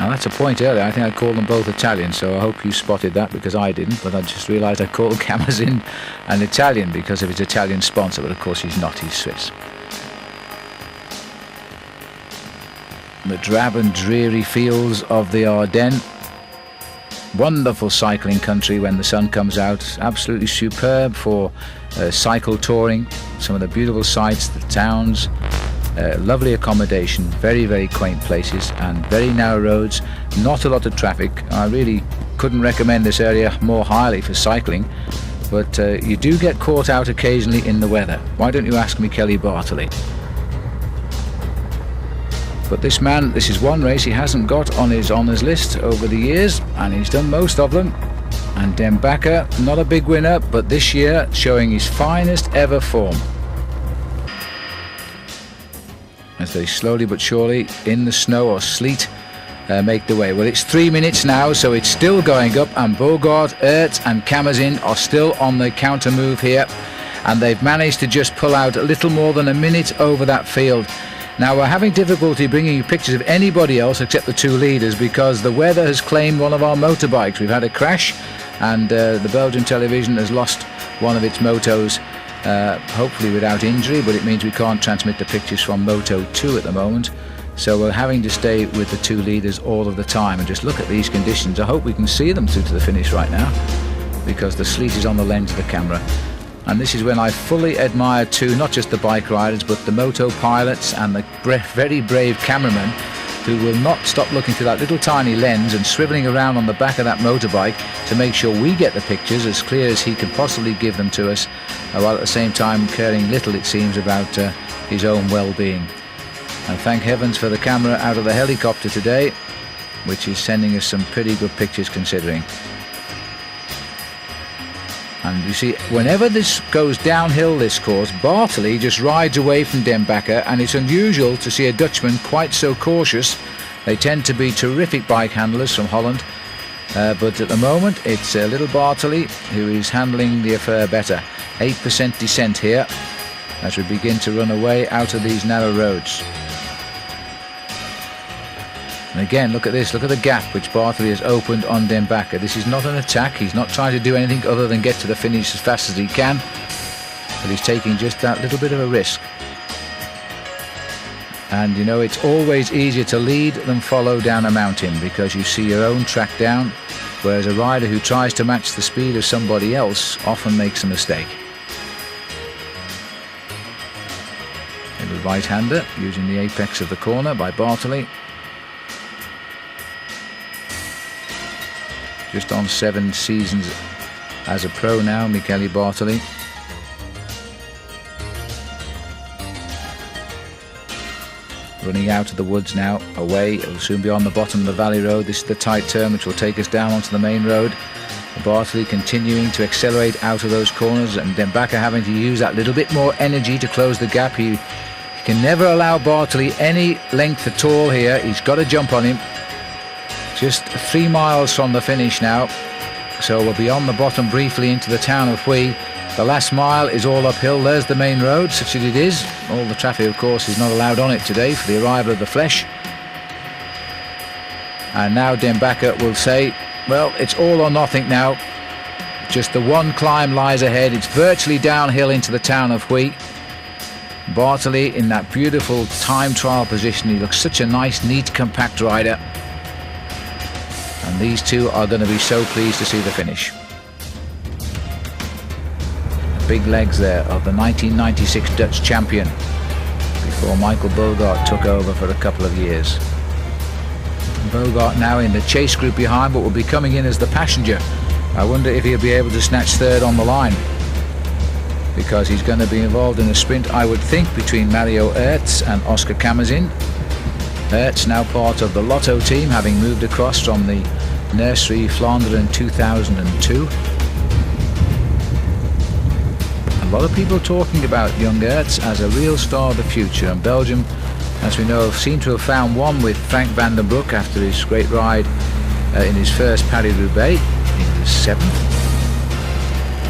Now that's a point earlier. I think I called them both Italian, so I hope you spotted that, because I didn't. But I just realised I called Camazin an Italian because of his Italian sponsor, but of course he's not, he's Swiss. The drab and dreary fields of the Ardennes. Wonderful cycling country when the sun comes out. Absolutely superb for cycle touring. Some of the beautiful sights, the towns. Lovely accommodation, very, very quaint places, and very narrow roads, not a lot of traffic. I really couldn't recommend this area more highly for cycling, but you do get caught out occasionally in the weather. Why don't you ask Michele Bartoli? But this man, this is one race he hasn't got on his honours list over the years, and he's done most of them. And Den Bakker, not a big winner, but this year showing his finest ever form. As they slowly but surely, in the snow or sleet, make the way. Well, it's 3 minutes now, so it's still going up, and Bogart, Ertz and Camazin are still on the counter move here, and they've managed to just pull out a little more than a minute over that field. Now, we're having difficulty bringing you pictures of anybody else except the two leaders, because the weather has claimed one of our motorbikes. We've had a crash, and the Belgian television has lost one of its motos, hopefully without injury, but it means we can't transmit the pictures from Moto 2 at the moment. So we're having to stay with the two leaders all of the time, and just look at these conditions. I hope we can see them through to the finish right now, because the sleet is on the lens of the camera. And this is when I fully admire too, not just the bike riders, but the moto pilots and the very brave cameramen, who will not stop looking through that little tiny lens and swiveling around on the back of that motorbike to make sure we get the pictures as clear as he can possibly give them to us, while at the same time caring little, it seems, about his own well-being. And thank heavens for the camera out of the helicopter today. which is sending us some pretty good pictures considering. And you see, whenever this goes downhill, this course, Bartley just rides away from Den Bakker, and it's unusual to see a Dutchman quite so cautious. They tend to be terrific bike handlers from Holland, but at the moment it's little Bartley who is handling the affair better. 8% descent here as we begin to run away out of these narrow roads. And again, look at this, look at the gap which Bartley has opened on Den Bakker. This is not an attack, he's not trying to do anything other than get to the finish as fast as he can, but he's taking just that little bit of a risk. And you know, it's always easier to lead than follow down a mountain, because you see your own track down, whereas a rider who tries to match the speed of somebody else often makes a mistake. Little right-hander using the apex of the corner by Bartley. Just on 7 seasons as a pro now, Michele Bartley. Running out of the woods now, away. It will soon be on the bottom of the valley road. This is the tight turn which will take us down onto the main road. Bartley continuing to accelerate out of those corners, and Den Bakker having to use that little bit more energy to close the gap. He can never allow Bartley any length at all here. He's got to jump on him. Just 3 miles from the finish now, so we'll be on the bottom briefly into the town of Huy. The last mile is all uphill. There's the main road, such as it is. All the traffic, of course, is not allowed on it today for the arrival of the Fleche. And now Den Bakker will say, well, it's all or nothing now. Just the one climb lies ahead. It's virtually downhill into the town of Huy. Bartley in that beautiful time trial position. He looks such a nice, neat, compact rider. And these two are going to be so pleased to see the finish. Big legs there of the 1996 Dutch champion before Michael Bogart took over for a couple of years. Bogart now in the chase group behind, but will be coming in as the passenger. I wonder if he'll be able to snatch third on the line, because he's going to be involved in a sprint, I would think, between Mario Ertz and Oscar Camazin. Ertz now part of the Lotto team, having moved across from the Nursery Flandre in 2002. A lot of people talking about young Ertz as a real star of the future, and Belgium, as we know, seem to have found one with Frank van den Broek after his great ride in his first Paris-Roubaix in the 7th.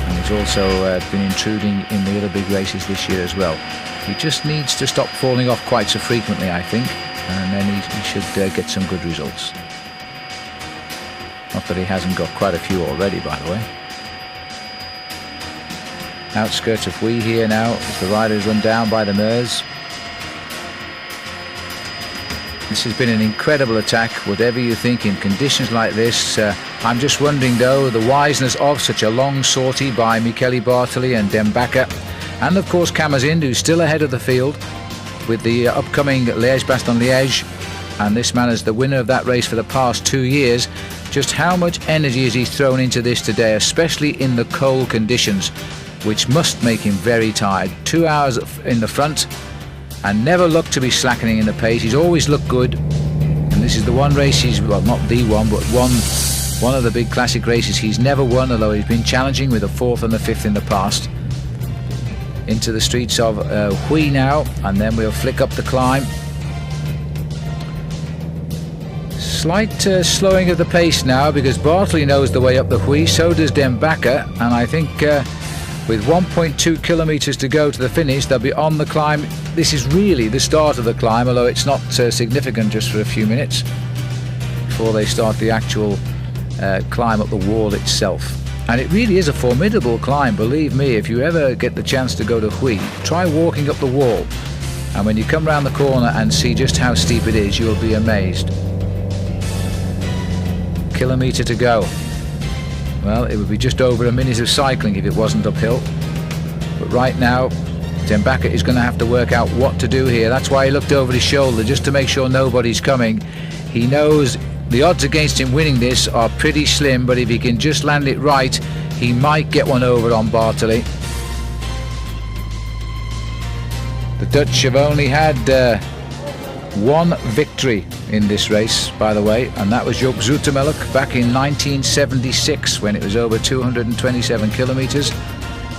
And he's also been intruding in the other big races this year as well. He just needs to stop falling off quite so frequently, I think, and then he should get some good results. Not that he hasn't got quite a few already, by the way. Outskirts of Huy here now as the riders run down by the Meuse. This has been an incredible attack, whatever you think, in conditions like this. I'm just wondering, though, the wiseness of such a long sortie by Michele Bartley and Den Bakker, and of course Camazin, who's still ahead of the field with the upcoming Liège-Bastogne-Liège, and this man is the winner of that race for the past 2 years. Just how much energy is he thrown into this today, especially in the cold conditions, which must make him very tired. 2 hours in the front, and never looked to be slackening in the pace. He's always looked good, and this is the one race he's, well, not the one, but one of the big classic races he's never won, although he's been challenging with a 4th and a 5th in the past. Into the streets of Huy now, and then we'll flick up the climb. Slight slowing of the pace now, because Bartley knows the way up the Huy, so does Den Bakker, and I think with 1.2 kilometres to go to the finish, they'll be on the climb. This is really the start of the climb, although it's not significant, just for a few minutes before they start the actual climb up the wall itself. And it really is a formidable climb, believe me. If you ever get the chance to go to Huy, try walking up the wall, and when you come round the corner and see just how steep it is, you'll be amazed. Kilometre to go. Well, it would be just over a minute of cycling if it wasn't uphill. But right now, Den Bakker is going to have to work out what to do here. That's why he looked over his shoulder, just to make sure nobody's coming. He knows the odds against him winning this are pretty slim, but if he can just land it right, he might get one over on Bartley. The Dutch have only had one victory in this race, by the way, and that was Joop Zoetemelk back in 1976 when it was over 227 kilometres,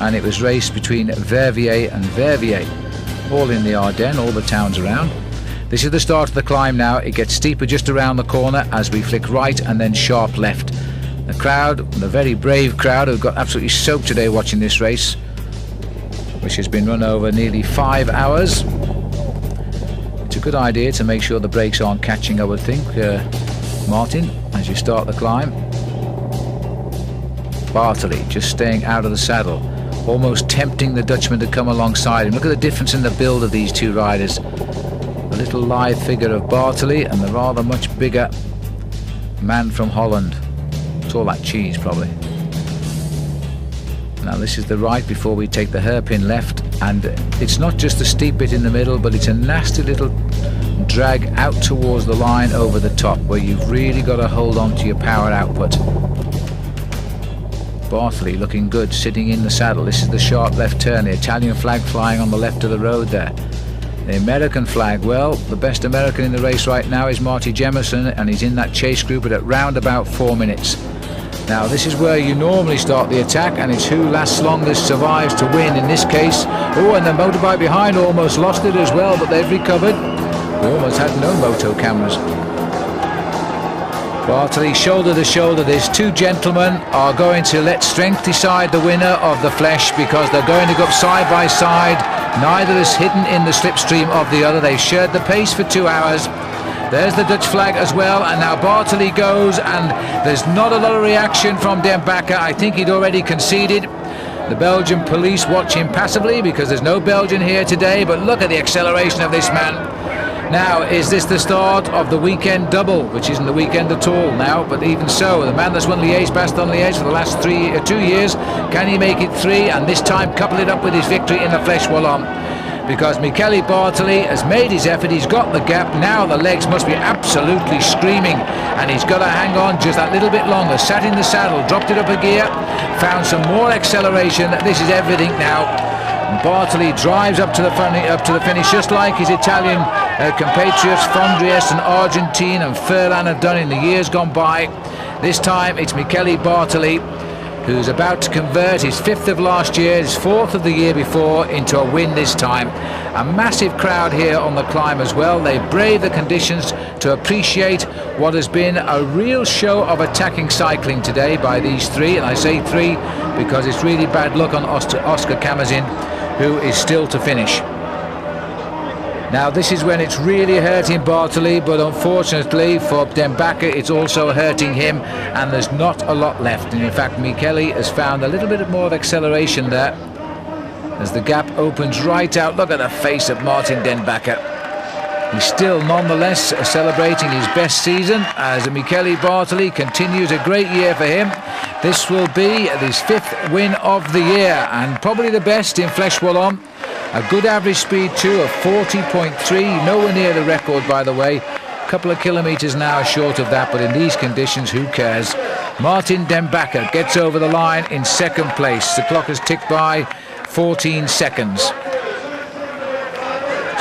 and it was raced between Verviers and Verviers, all in the Ardennes, all the towns around. This is the start of the climb now. It gets steeper just around the corner as we flick right and then sharp left. The crowd, the very brave crowd, who got absolutely soaked today watching this race, which has been run over nearly 5 hours. It's a good idea to make sure the brakes aren't catching, I would think, Martin, as you start the climb. Bartoli just staying out of the saddle, almost tempting the Dutchman to come alongside him. Look at the difference in the build of these two riders. The little lithe figure of Bartoli and the rather much bigger man from Holland. It's all that cheese, probably. Now this is the right before we take the hairpin left, and it's not just a steep bit in the middle, but it's a nasty little drag out towards the line over the top, where you've really got to hold on to your power output. Bartoli looking good, sitting in the saddle. This is the sharp left turn, the Italian flag flying on the left of the road there. The American flag, well, the best American in the race right now is Marty Jemison, and he's in that chase group at round about 4 minutes. Now this is where you normally start the attack, and it's who lasts longest survives to win in this case. Oh, and the motorbike behind almost lost it as well, but they've recovered. We almost had no moto cameras. Bartoli shoulder to shoulder. These two gentlemen are going to let strength decide the winner of the Fleche, because they're going to go up side by side. Neither is hidden in the slipstream of the other. They've shared the pace for 2 hours. There's the Dutch flag as well, and now Bartoli goes, and there's not a lot of reaction from Den Bakker. I think he'd already conceded. The Belgian police watch him passively because there's no Belgian here today, but look at the acceleration of this man. Now, is this the start of the weekend double, which isn't the weekend at all now, but even so, the man that's won Liège-Bastogne-Liège for the last 2 years, can he make it 3, and this time couple it up with his victory in the Fleche Wallonne? Because Michele Bartoli has made his effort, he's got the gap, now the legs must be absolutely screaming, and he's got to hang on just that little bit longer. Sat in the saddle, dropped it up a gear, found some more acceleration. This is everything now. And Bartoli drives up to the finish, just like his Italian compatriots Fondriest and Argentine and Furlan have done in the years gone by. This time it's Michele Bartoli, who's about to convert his 5th of last year, his 4th of the year before, into a win this time. A massive crowd here on the climb as well. They brave the conditions to appreciate what has been a real show of attacking cycling today by these three, and I say three because it's really bad luck on Oscar Camazin, who is still to finish. Now this is when it's really hurting Bartoli, but unfortunately for Den Bakker it's also hurting him, and there's not a lot left. And in fact Michele has found a little bit more of acceleration there as the gap opens right out. Look at the face of Martin Den Bakker. He's still nonetheless celebrating his best season as Michele Bartoli continues a great year for him. This will be his 5th win of the year, and probably the best in Fleche Wallonne. A good average speed too of 40.3, nowhere near the record by the way. A couple of kilometres an hour short of that, but in these conditions who cares. Martin Den Bakker gets over the line in 2nd place. The clock has ticked by 14 seconds.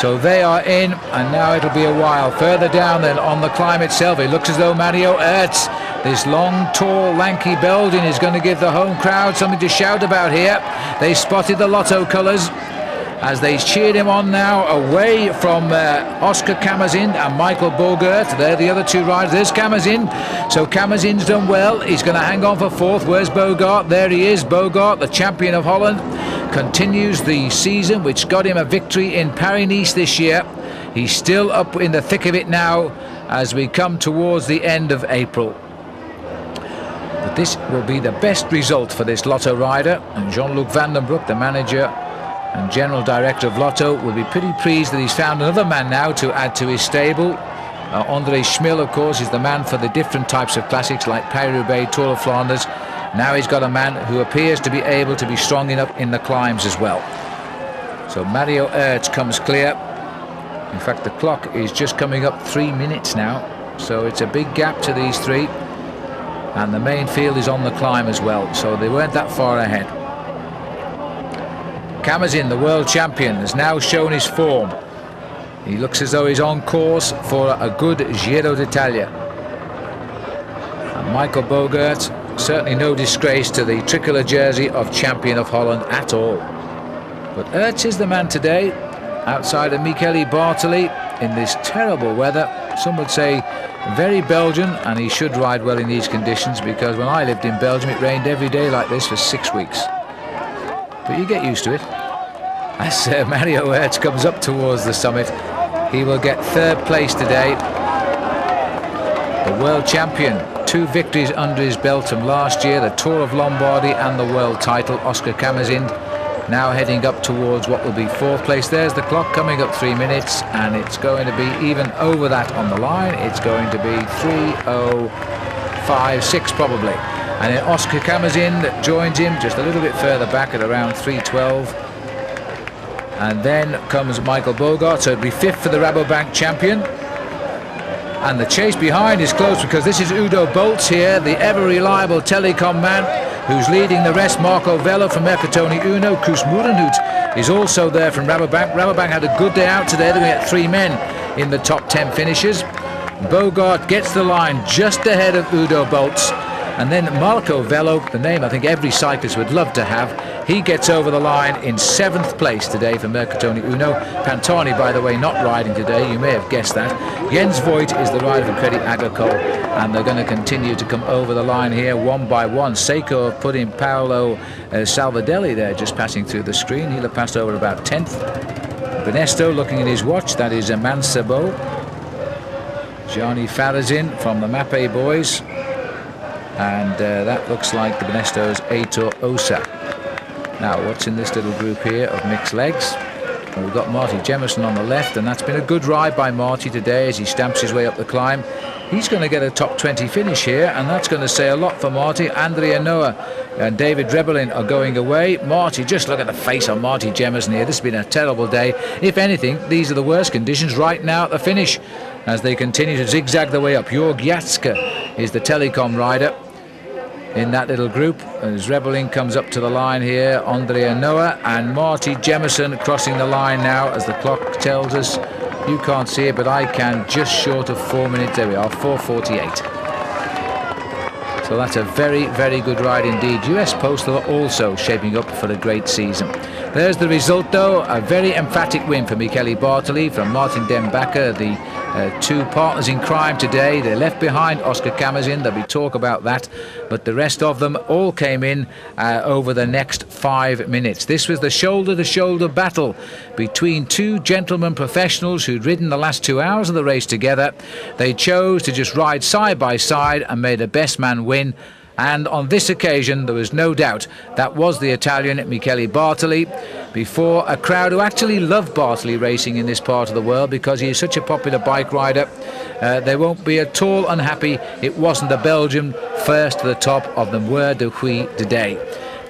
So they are in, and now it'll be a while. Further down then on the climb itself, it looks as though Mario Ertz, this long, tall, lanky Belgian, is going to give the home crowd something to shout about here. They spotted the Lotto colours as they cheered him on now away from Oscar Camazin and Michael Bogert. They're the other two riders. There's Camazin. So Camazin's done well. He's going to hang on for 4th. Where's Bogart? There he is. Bogart, the champion of Holland, continues the season which got him a victory in Paris-Nice this year. He's still up in the thick of it now as we come towards the end of April. But this will be the best result for this Lotto rider, and Jean-Luc Vandenbroek, the manager and general director of Lotto, will be pretty pleased that he's found another man now to add to his stable. André Schmil, of course, is the man for the different types of classics like Paris-Roubaix, Tour of Flanders. Now he's got a man who appears to be able to be strong enough in the climbs as well. So Mario Ertz comes clear. In fact, the clock is just coming up 3 minutes now, so it's a big gap to these three, and the main field is on the climb as well, so they weren't that far ahead. Camazin, the world champion, has now shown his form. He looks as though he's on course for a good Giro d'Italia. And Michael Bogert, certainly no disgrace to the tricolour jersey of champion of Holland at all. But Ertz is the man today, outside of Michele Bartoli in this terrible weather. Some would say very Belgian, and he should ride well in these conditions, because when I lived in Belgium it rained every day like this for 6 weeks. But you get used to it. As Mario Ertz comes up towards the summit, he will get third place today. The world champion, 2 victories under his belt from last year, the Tour of Lombardy and the world title, Oscar Camazin, now heading up towards what will be 4th place. There's the clock coming up 3 minutes, and it's going to be even over that on the line. It's going to be 3:05.6 probably. And then Oscar Camazin joins him just a little bit further back at around 3:12. And then comes Michael Bogert, so it'll be 5th for the Rabobank champion. And the chase behind is close, because this is Udo Boltz here, the ever reliable telecom man, who's leading the rest. Marco Velo from Mercatoni Uno. Koos Moerenhout is also there from Rabobank. Rabobank had a good day out today. They're going to get 3 men in the top 10 finishers. Bogert gets the line just ahead of Udo Boltz. And then Marco Velo, the name I think every cyclist would love to have, he gets over the line in 7th place today for Mercatoni Uno. Pantani, by the way, not riding today. You may have guessed that. Jens Voigt is the rider for Credit Agricole, and they're going to continue to come over the line here one by one. Seiko have put in Paolo Salvadelli there, just passing through the screen. He'll have passed over about 10th. Benesto looking at his watch, that is Mansabo. Gianni Farazin from the Mappe boys. And that looks like the Benesto's Eitor Osa. Now, what's in this little group here of mixed legs? Well, we've got Marty Jemison on the left, and that's been a good ride by Marty today as he stamps his way up the climb. He's going to get a top 20 finish here, and that's going to say a lot for Marty. Andrea Noah and David Rebellin are going away. Marty, just look at the face on Marty Jemison here. This has been a terrible day. If anything, these are the worst conditions right now at the finish as they continue to zigzag their way up. Jörg Jatske is the telecom rider in that little group. As Rebellin comes up to the line here, Andrea Noah and Marty Jemison crossing the line now as the clock tells us. You can't see it, but I can, just short of 4 minutes. There we are, 4:48. So that's a very, very good ride indeed. US Postal are also shaping up for a great season. There's the result though, a very emphatic win for Michele Bartoli from Martin Den Bakker, the 2 partners in crime today. They left behind Oscar Camazin, there'll be talk about that, but the rest of them all came in over the next 5 minutes. This was the shoulder-to-shoulder battle between 2 gentlemen professionals who'd ridden the last 2 hours of the race together. They chose to just ride side by side and made a best man win. And on this occasion, there was no doubt that was the Italian Michele Bartoli, before a crowd who actually love Bartoli racing in this part of the world because he is such a popular bike rider. They won't be at all unhappy it wasn't the Belgian first to the top of the Mur de Huy today,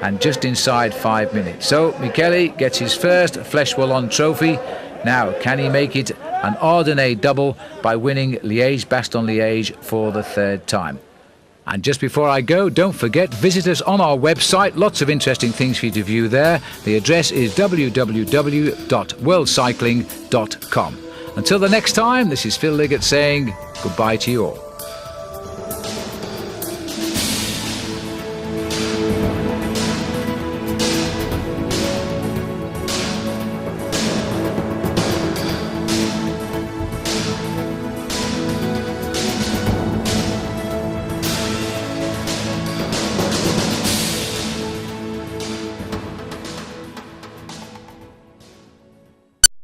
and just inside 5 minutes. So Michele gets his first Fleche Wallonne trophy. Now, can he make it an Ardennais double by winning Liège-Bastogne-Liège for the 3rd time? And just before I go, don't forget, visit us on our website. Lots of interesting things for you to view there. The address is www.worldcycling.com. Until the next time, this is Phil Liggett saying goodbye to you all.